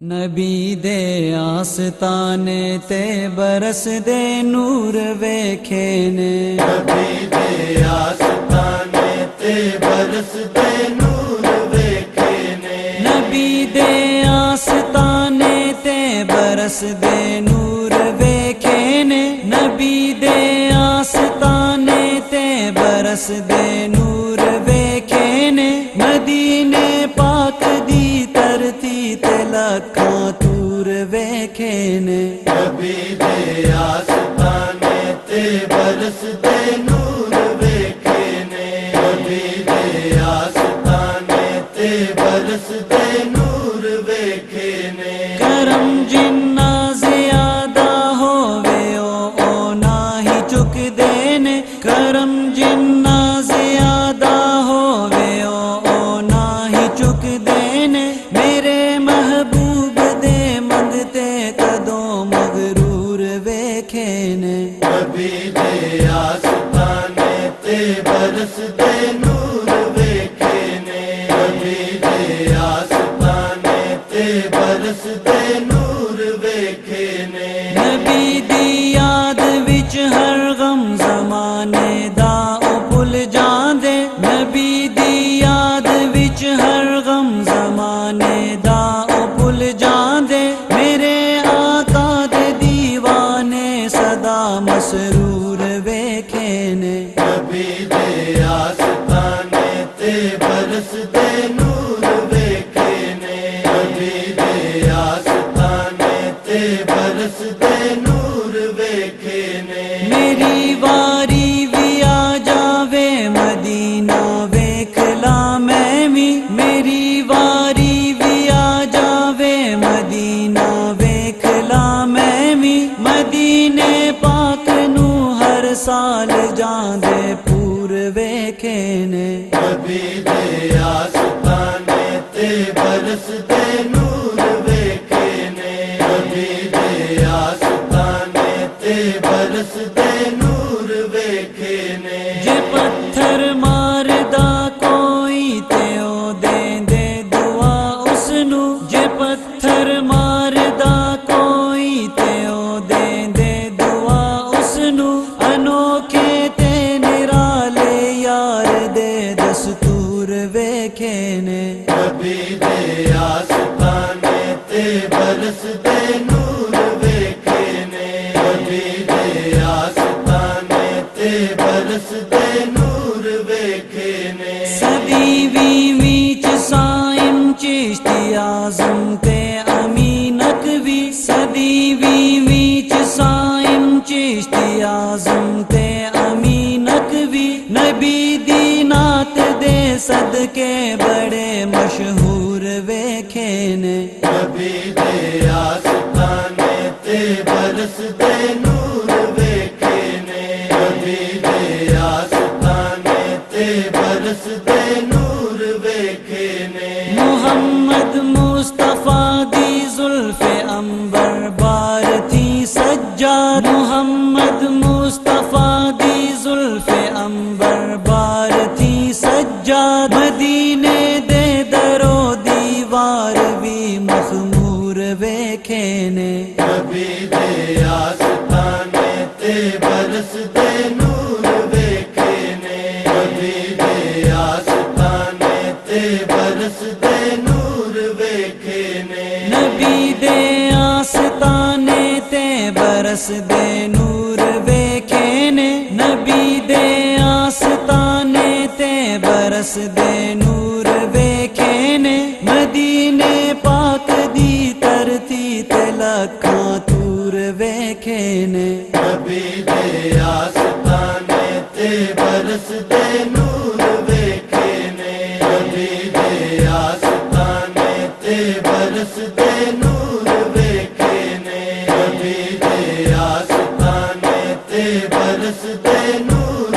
نبی دے آستانے تے برس دے نور ویکھے نے، نبی دے آستانے تے برس دے نور ویکھے نے، نبی دے آستانے تے برس دے نور ویکھے نے، نبی دے آستانے تے برس دے نور ویکھے نے، مدینے پاک دی ترتی تے لکھاں تور ویکھے نے، نبی دے آستانے تے برس دے نور ویکھے نے، نبی دے آستانے تے برس دے نور ویکھے نے، کرم جنہ زیادہ ہووے او نہ ہی چک دینے، کرم جنہ زیادہ ہووے او نہ ہی چک دینے، میرے محبوب دے منگتے قدوں مغرور ویکھے نے، نبی دے آستانے تے برس دے نور ویکھے نے، نبی دے آستانے تے برس دے نور ویکھے نے، نبی دی یاد وچ ہر غم زمانے دا او بھل جاندے، نبی دی یاد وچ ہر غم زمانے دا او بھل جاندے، میرے آقا دے دیوانے صدا مسرور ویکھے نے، نبی دے آستانے تے برس دے نور ویکھے نے، نبی دے آستانے تے برس دے نور ویکھے نے، میری واری بھی آ جاوے مدینہ ویکھ لا میں بھی، میری واری بھی آ جاوے مدینہ ویکھ لا میں بھی، مدینے پاک نو ہر سال جاندے پور ویکھے نے، نبی دے آستانے تے برس دے نور ویکھے نے، نبی دے آستانے تے برس دے نور ویکھے نے، جے پتھر ماردا کوئی تے او دیندے دعا اس نو، جے پتھر ماردا کوئی تے او دیندے دعا اس نو، انوکھے تے نرالے یار دے دستور ویکھے نے، نبی دے آستانے تے برس دے نور ویکھے نے، نبی دے آستانے تے برس دے نور ویکھے نے، صدی ویویں چ سائم چشتی اعظم تے امینک وی، صدی ویویں چ سائم چشتی اعظم تے امینک وی، نبی دی نعت دے صدقے بڑے مشہور ویکھے نے، نبی دے آستانے تے برس دے نور ویکھے نے، نبی دے آستانے تے برس دے نور ویکھے نے، محمد مصطفیٰ دی زلف عنبر بار تھی سجاد، محمد مصطفیٰ دی زلف عنبر بار تھی سجاد، مدینے دے درو دیوار بھی مخمور ویکھے نے، نبی دے آستانے تے برس دے نور ویکھے نے، نبی دے آستانے تے برس دے نور ویکھے نے، نبی دے آستانے تے برس دے نور ویکھے نے، نبی دے آستانے تے برس دے نور ویکھے نے، مدینے پاک دی ترتی تے لکھاں تور ویکھے نے، نبی دے آستانے تے برس دے نور ویکھے نے، نبی دے آستانے تے برس دے نور ویکھے نے، نبی دے آستانے تے برس دے نور